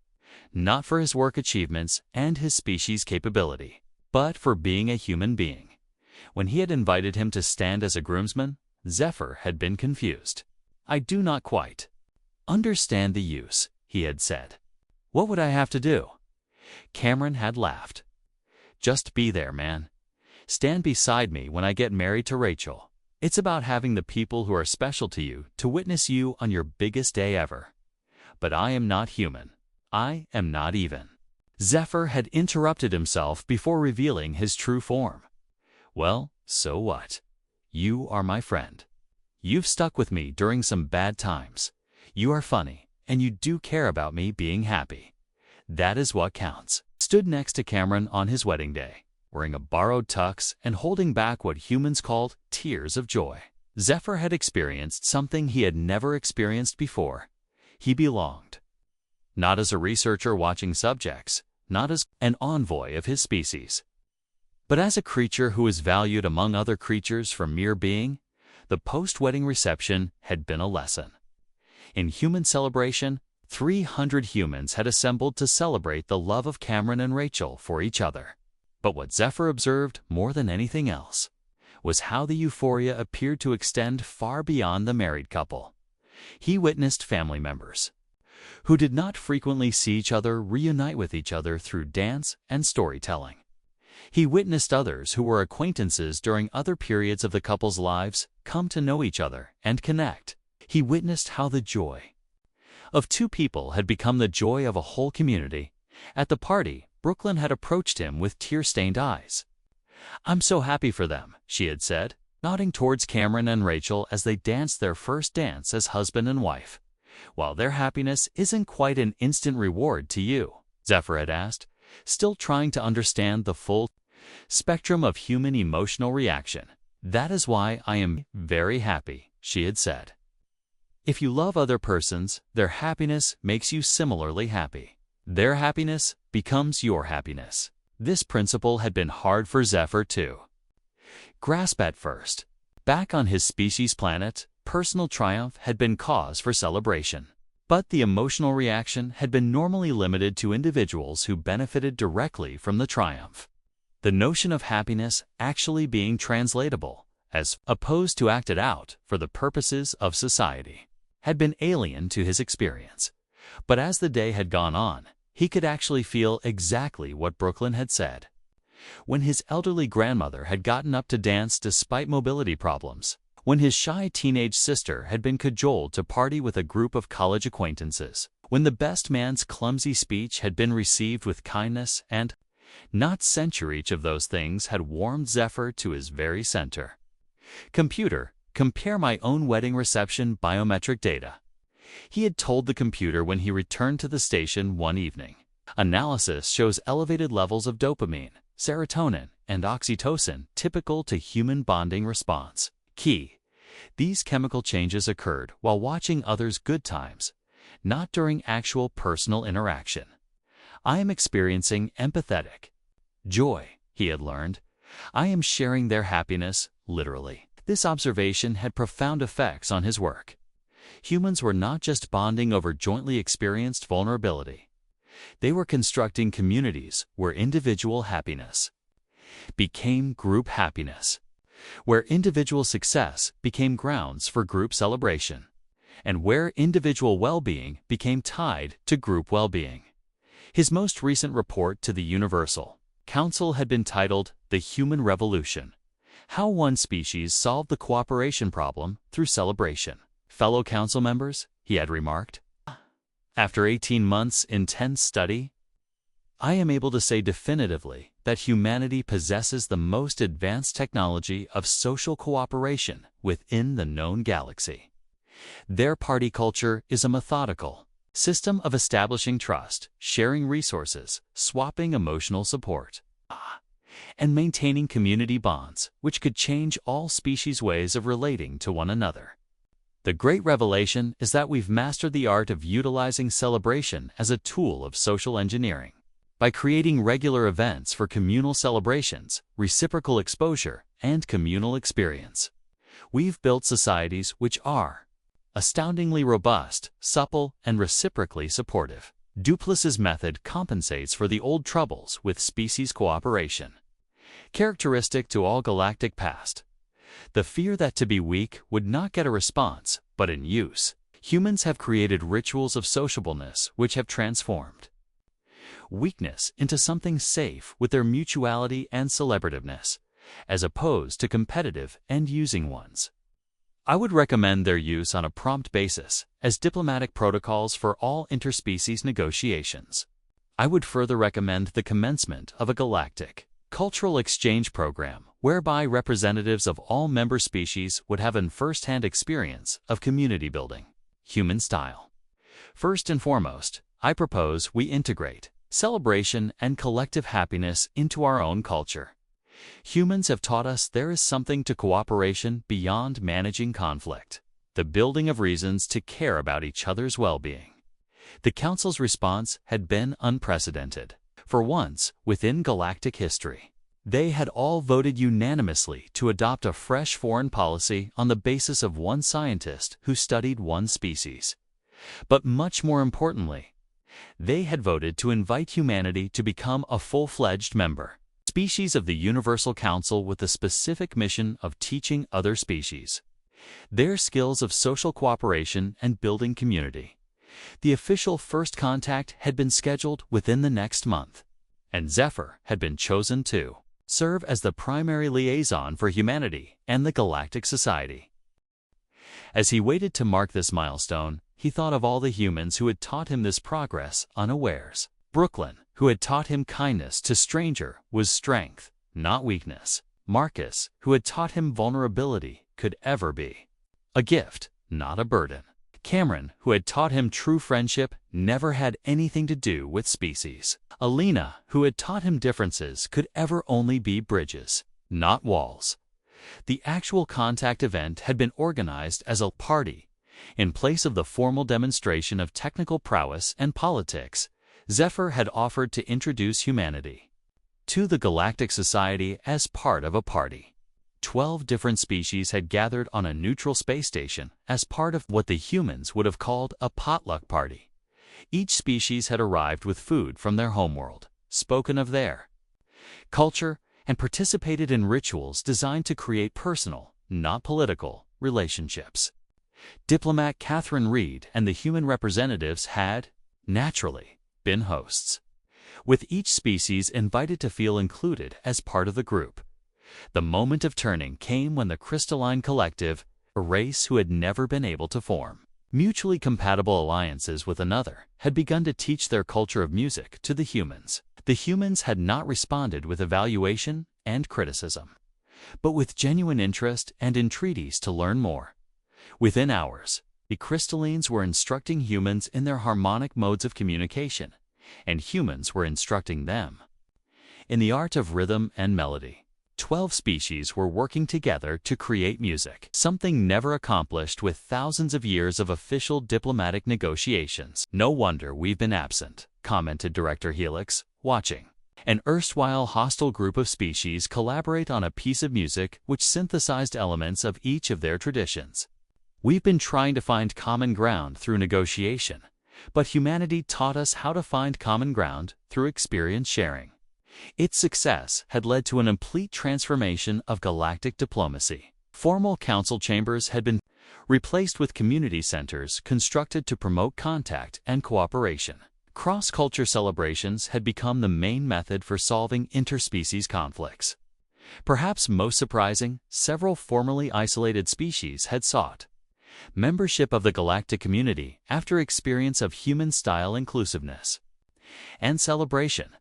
not for his work achievements and his species' capability, but for being a human being. When he had invited him to stand as a groomsman, Zephyr had been confused. "I do not quite understand the use," he had said. "What would I have to do?" Cameron had laughed. "Just be there, man. Stand beside me when I get married to Rachel. It's about having the people who are special to you to witness you on your biggest day ever. But I am not human. I am not even." Zephyr had interrupted himself before revealing his true form. "Well, so what? You are my friend. You've stuck with me during some bad times. You are funny, and you do care about me being happy. That is what counts." Stood next to Cameron on his wedding day, wearing a borrowed tux and holding back what humans called tears of joy. Zephyr had experienced something he had never experienced before. He belonged. Not as a researcher watching subjects, not as an envoy of his species, but as a creature who is valued among other creatures for mere being. The post-wedding reception had been a lesson. In human celebration, 300 humans had assembled to celebrate the love of Cameron and Rachel for each other. But what Zephyr observed more than anything else was how the euphoria appeared to extend far beyond the married couple. He witnessed family members who did not frequently see each other reunite with each other through dance and storytelling. He witnessed others who were acquaintances during other periods of the couple's lives come to know each other and connect. He witnessed how the joy of two people had become the joy of a whole community. At the party, Brooklyn had approached him with tear-stained eyes. "I'm so happy for them," she had said, nodding towards Cameron and Rachel as they danced their first dance as husband and wife. "While their happiness isn't quite an instant reward to you," Zephyr had asked, still trying to understand the full spectrum of human emotional reaction. "That is why I am very happy," she had said. If you love other persons, their happiness makes you similarly happy. Their happiness becomes your happiness. This principle had been hard for Zephyr to grasp at first. Back on his species' planet, personal triumph had been cause for celebration. But the emotional reaction had been normally limited to individuals who benefited directly from the triumph. The notion of happiness actually being translatable, as opposed to acted out for the purposes of society, had been alien to his experience. But as the day had gone on, he could actually feel exactly what Brooklyn had said. When his elderly grandmother had gotten up to dance despite mobility problems, when his shy teenage sister had been cajoled to party with a group of college acquaintances, when the best man's clumsy speech had been received with kindness, and not censure, each of those things had warmed Zephyr to his very center. "Computer, compare my own wedding reception biometric data," he had told the computer when he returned to the station one evening. "Analysis shows elevated levels of dopamine, serotonin, and oxytocin typical to human bonding response. Key: these chemical changes occurred while watching others' good times, not during actual personal interaction. I am experiencing empathetic joy," he had learned. "I am sharing their happiness, literally." This observation had profound effects on his work. Humans were not just bonding over jointly experienced vulnerability. They were constructing communities where individual happiness became group happiness, where individual success became grounds for group celebration, and where individual well-being became tied to group well-being. His most recent report to the Universal Council had been titled "The Human Revolution: How One Species Solved the Cooperation Problem Through Celebration." "Fellow council members," he had remarked, after 18 months' intense study, "I am able to say definitively that humanity possesses the most advanced technology of social cooperation within the known galaxy. Their party culture is a methodical system of establishing trust, sharing resources, swapping emotional support, and maintaining community bonds, which could change all species' ways of relating to one another. The great revelation is that we've mastered the art of utilizing celebration as a tool of social engineering. By creating regular events for communal celebrations, reciprocal exposure, and communal experience, we've built societies which are astoundingly robust, supple, and reciprocally supportive. Duplass's method compensates for the old troubles with species cooperation, characteristic to all galactic past. The fear that to be weak would not get a response, but in use, humans have created rituals of sociableness which have transformed weakness into something safe with their mutuality and celebrativeness, as opposed to competitive and using ones. I would recommend their use on a prompt basis as diplomatic protocols for all interspecies negotiations. I would further recommend the commencement of a galactic cultural exchange program whereby representatives of all member species would have a first-hand experience of community building, human style. First and foremost, I propose we integrate celebration and collective happiness into our own culture. Humans have taught us there is something to cooperation beyond managing conflict, the building of reasons to care about each other's well-being. The Council's response had been unprecedented. For once, within galactic history, they had all voted unanimously to adopt a fresh foreign policy on the basis of one scientist who studied one species. But much more importantly, they had voted to invite humanity to become a full-fledged member species of the Universal Council with the specific mission of teaching other species their skills of social cooperation and building community. The official first contact had been scheduled within the next month, and Zephyr had been chosen to serve as the primary liaison for humanity and the Galactic Society. As he waited to mark this milestone, he thought of all the humans who had taught him this progress unawares. Brooklyn, who had taught him kindness to stranger, was strength, not weakness. Marcus, who had taught him vulnerability, could ever be a gift, not a burden. Cameron, who had taught him true friendship, never had anything to do with species. Alina, who had taught him differences, could ever only be bridges, not walls. The actual contact event had been organized as a party. In place of the formal demonstration of technical prowess and politics, Zephyr had offered to introduce humanity to the Galactic Society as part of a party. 12 different species had gathered on a neutral space station as part of what the humans would have called a potluck party. Each species had arrived with food from their homeworld, spoken of their culture, and participated in rituals designed to create personal, not political, relationships. Diplomat Catherine Reed and the human representatives had, naturally, been hosts, with each species invited to feel included as part of the group. The moment of turning came when the crystalline collective, a race who had never been able to form mutually compatible alliances with another, had begun to teach their culture of music to the humans. The humans had not responded with evaluation and criticism, but with genuine interest and entreaties to learn more. Within hours, the crystallines were instructing humans in their harmonic modes of communication, and humans were instructing them in the art of rhythm and melody. 12 species were working together to create music, something never accomplished with thousands of years of official diplomatic negotiations. "No wonder we've been absent," commented Director Helix, watching an erstwhile hostile group of species collaborate on a piece of music which synthesized elements of each of their traditions. "We've been trying to find common ground through negotiation, but humanity taught us how to find common ground through experience sharing." Its success had led to an complete transformation of galactic diplomacy. Formal council chambers had been replaced with community centers constructed to promote contact and cooperation. Cross-culture celebrations had become the main method for solving interspecies conflicts. Perhaps most surprising, several formerly isolated species had sought membership of the galactic community after experience of human-style inclusiveness and celebration.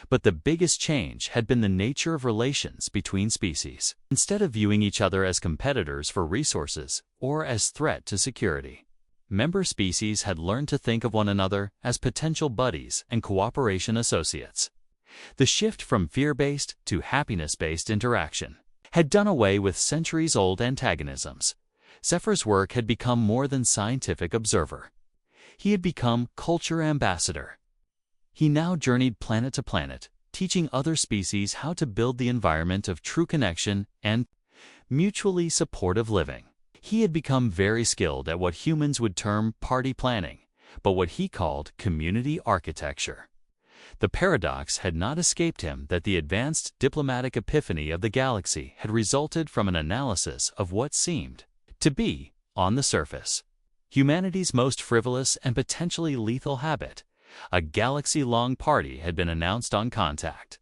But the biggest change had been the nature of relations between species. Instead of viewing each other as competitors for resources or as threat to security, member species had learned to think of one another as potential buddies and cooperation associates. The shift from fear-based to happiness-based interaction had done away with centuries-old antagonisms. Zephyr's work had become more than scientific observer. He had become culture ambassador. He now journeyed planet to planet, teaching other species how to build the environment of true connection and mutually supportive living. He had become very skilled at what humans would term party planning, but what he called community architecture. The paradox had not escaped him that the advanced diplomatic epiphany of the galaxy had resulted from an analysis of what seemed to be, on the surface, humanity's most frivolous and potentially lethal habit. A galaxy-long party had been announced on Contact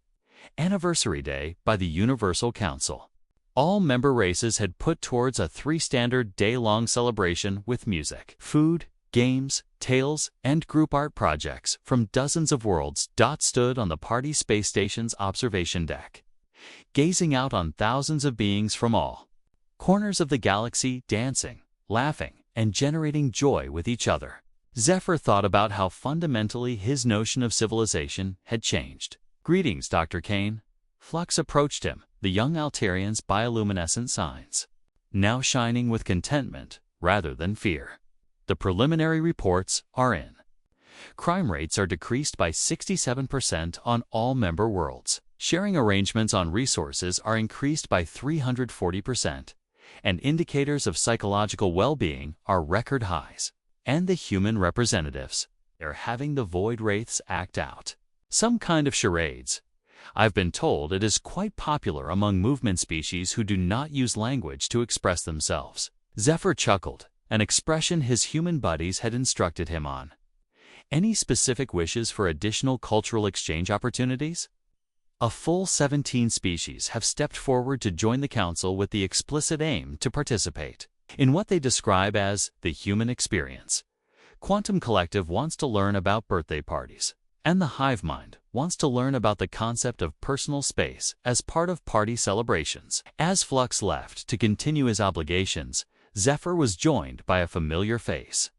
Anniversary Day by the Universal Council. All member races had put towards a 3-standard day-long celebration with music, food, games, tales, and group art projects from dozens of worlds. Stood on the party space station's observation deck, gazing out on thousands of beings from all corners of the galaxy, dancing, laughing, and generating joy with each other. Zephyr thought about how fundamentally his notion of civilization had changed. "Greetings, Dr. Kane." Flux approached him, the young Altarian's bioluminescent signs now shining with contentment rather than fear. "The preliminary reports are in. Crime rates are decreased by 67% on all member worlds. Sharing arrangements on resources are increased by 340%, and indicators of psychological well-being are record highs. And the human representatives are having the void wraiths act out some kind of charades. I've been told it is quite popular among movement species who do not use language to express themselves. Zephyr chuckled, an expression his human buddies had instructed him on. Any specific wishes for additional cultural exchange opportunities? A full 17 species have stepped forward to join the Council with the explicit aim to participate in what they describe as the human experience. Quantum Collective wants to learn about birthday parties, and the Hive Mind wants to learn about the concept of personal space as part of party celebrations. As Flux left to continue his obligations, Zephyr was joined by a familiar face.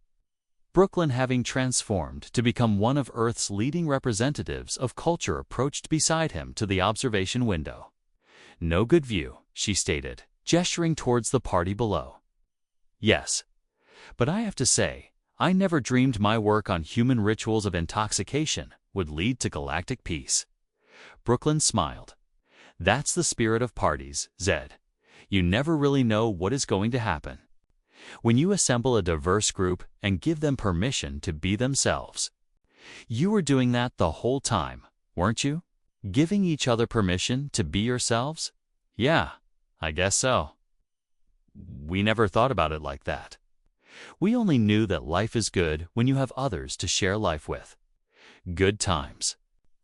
Brooklyn, having transformed to become one of Earth's leading representatives of culture, approached beside him to the observation window. "No good view," she stated, gesturing towards the party below. "Yes, but I have to say, I never dreamed my work on human rituals of intoxication would lead to galactic peace." Brooklyn smiled. "That's the spirit of parties, Zed. You never really know what is going to happen. When you assemble a diverse group and give them permission to be themselves. You were doing that the whole time, weren't you? Giving each other permission to be yourselves? Yeah, I guess so. We never thought about it like that. We only knew that life is good when you have others to share life with. Good times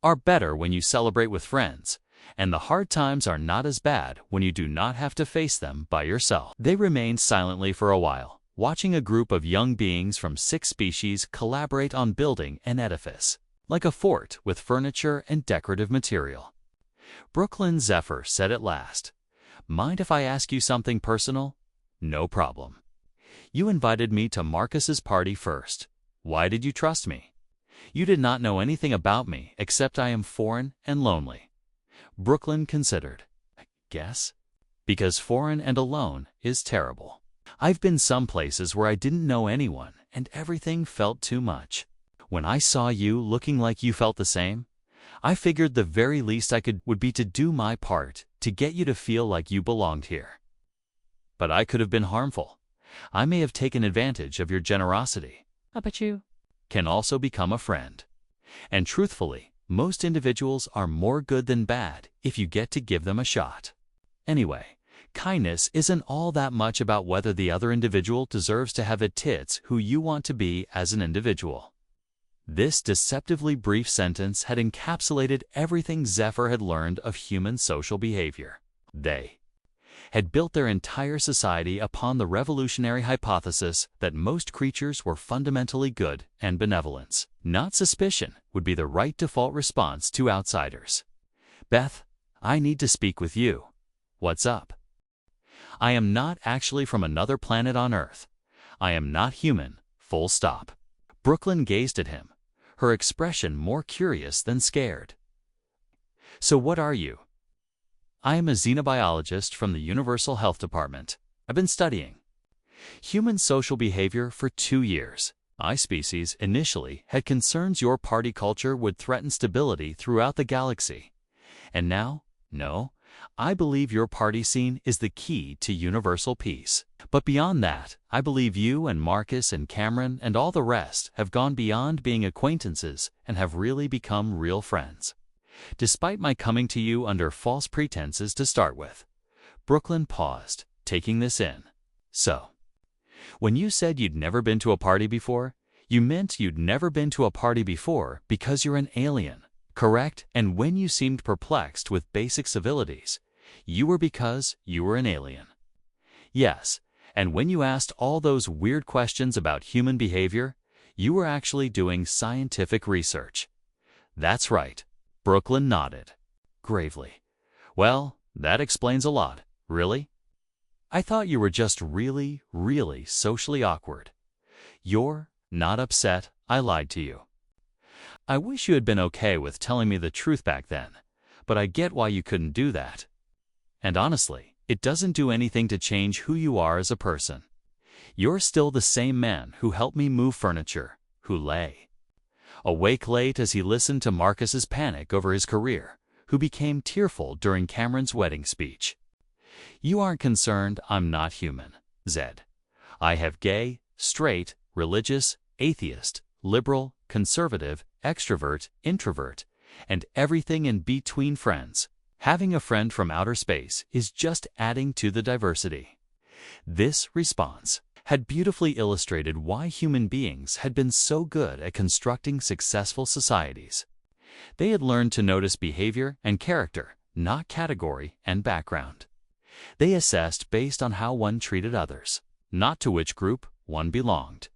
are better when you celebrate with friends, and the hard times are not as bad when you do not have to face them by yourself." They remained silently for a while, watching a group of young beings from 6 species collaborate on building an edifice, like a fort with furniture and decorative material. Brooklyn Zephyr said at last, "Mind if I ask you something personal?" "No problem. You invited me to Marcus's party first. Why did you trust me? You did not know anything about me except I am foreign and lonely." Brooklyn considered. "I guess. Because foreign and alone is terrible. I've been some places where I didn't know anyone and everything felt too much. When I saw you looking like you felt the same, I figured the very least I could would be to do my part to get you to feel like you belonged here. But I could have been harmful. I may have taken advantage of your generosity. But you can also become a friend. And truthfully, most individuals are more good than bad if you get to give them a shot. Anyway, kindness isn't all that much about whether the other individual deserves to have the tits who you want to be as an individual." This deceptively brief sentence had encapsulated everything Zephyr had learned of human social behavior. They had built their entire society upon the revolutionary hypothesis that most creatures were fundamentally good and benevolence. Not suspicion would be the right default response to outsiders. "Beth, I need to speak with you. What's up?" "I am not actually from another planet on Earth. I am not human, full stop." Brooklyn gazed at him, her expression more curious than scared. "So what are you?" "I am a xenobiologist from the Universal Health Department. I've been studying human social behavior for 2 years. My species initially had concerns your party culture would threaten stability throughout the galaxy. And now, no, I believe your party scene is the key to universal peace. But beyond that, I believe you and Marcus and Cameron and all the rest have gone beyond being acquaintances and have really become real friends. Despite my coming to you under false pretenses to start with." Brooklyn paused, taking this in. "So, when you said you'd never been to a party before, you meant you'd never been to a party before because you're an alien, correct? And when you seemed perplexed with basic civilities, you were because you were an alien." "Yes, and when you asked all those weird questions about human behavior, you were actually doing scientific research." "That's right." Brooklyn nodded gravely. "Well, that explains a lot, really. I thought you were just really, really socially awkward. You're not upset I lied to you. I wish you had been okay with telling me the truth back then, but I get why you couldn't do that. And honestly, it doesn't do anything to change who you are as a person. You're still the same man who helped me move furniture, who lay awake late as he listened to Marcus's panic over his career, who became tearful during Cameron's wedding speech. You aren't concerned I'm not human, Zed. I have gay, straight, religious, atheist, liberal, conservative, extrovert, introvert, and everything in between friends. Having a friend from outer space is just adding to the diversity. This response had beautifully illustrated why human beings had been so good at constructing successful societies. They had learned to notice behavior and character, not category and background. They assessed based on how one treated others, not to which group one belonged.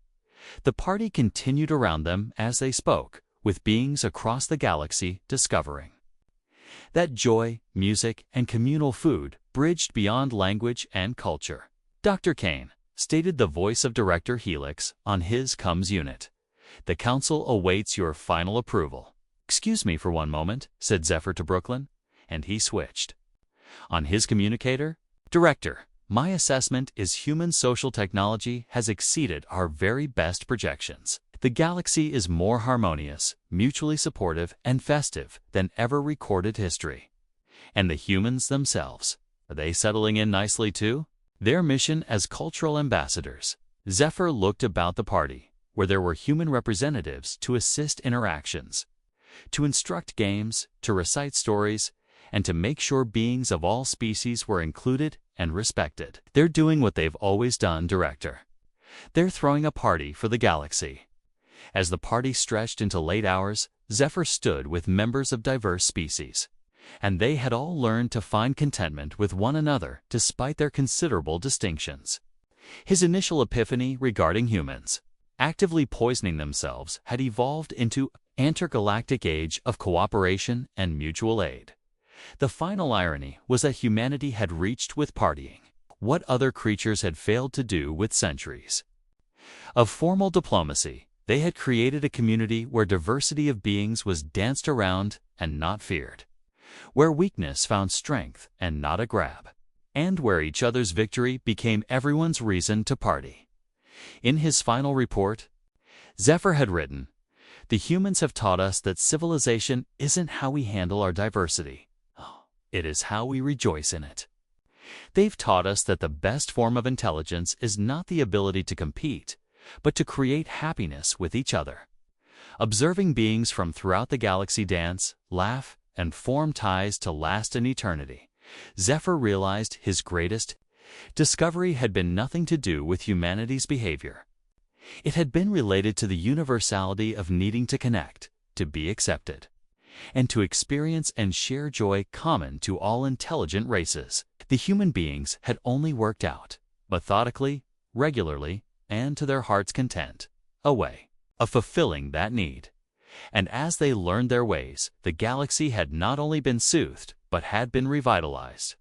The party continued around them as they spoke, with beings across the galaxy discovering that joy, music, and communal food bridged beyond language and culture. Dr. Kane stated, the voice of Director Helix on his comms unit. The Council awaits your final approval. Excuse me for one moment, said Zephyr to Brooklyn, and he switched. On his communicator, Director, my assessment is human social technology has exceeded our very best projections. The galaxy is more harmonious, mutually supportive, and festive than ever recorded history. And the humans themselves, are they settling in nicely too? Their mission as cultural ambassadors. Zephyr looked about the party, where there were human representatives to assist interactions, to instruct games, to recite stories, and to make sure beings of all species were included and respected. They're doing what they've always done, Director. They're throwing a party for the galaxy. As the party stretched into late hours, Zephyr stood with members of diverse species, and they had all learned to find contentment with one another despite their considerable distinctions. His initial epiphany regarding humans actively poisoning themselves had evolved into an intergalactic age of cooperation and mutual aid. The final irony was that humanity had reached with partying what other creatures had failed to do with centuries of formal diplomacy. They had created a community where diversity of beings was danced around and not feared, where weakness found strength and not a grab, and where each other's victory became everyone's reason to party. In his final report, Zephyr had written, "The humans have taught us that civilization isn't how we handle our diversity. It is how we rejoice in it. They've taught us that the best form of intelligence is not the ability to compete, but to create happiness with each other." Observing beings from throughout the galaxy dance, laugh, and form ties to last in eternity, Zephyr realized his greatest discovery had been nothing to do with humanity's behavior. It had been related to the universality of needing to connect, to be accepted, and to experience and share joy common to all intelligent races. The human beings had only worked out, methodically, regularly, and to their heart's content, a way of fulfilling that need. And as they learned their ways, the galaxy had not only been soothed, but had been revitalized.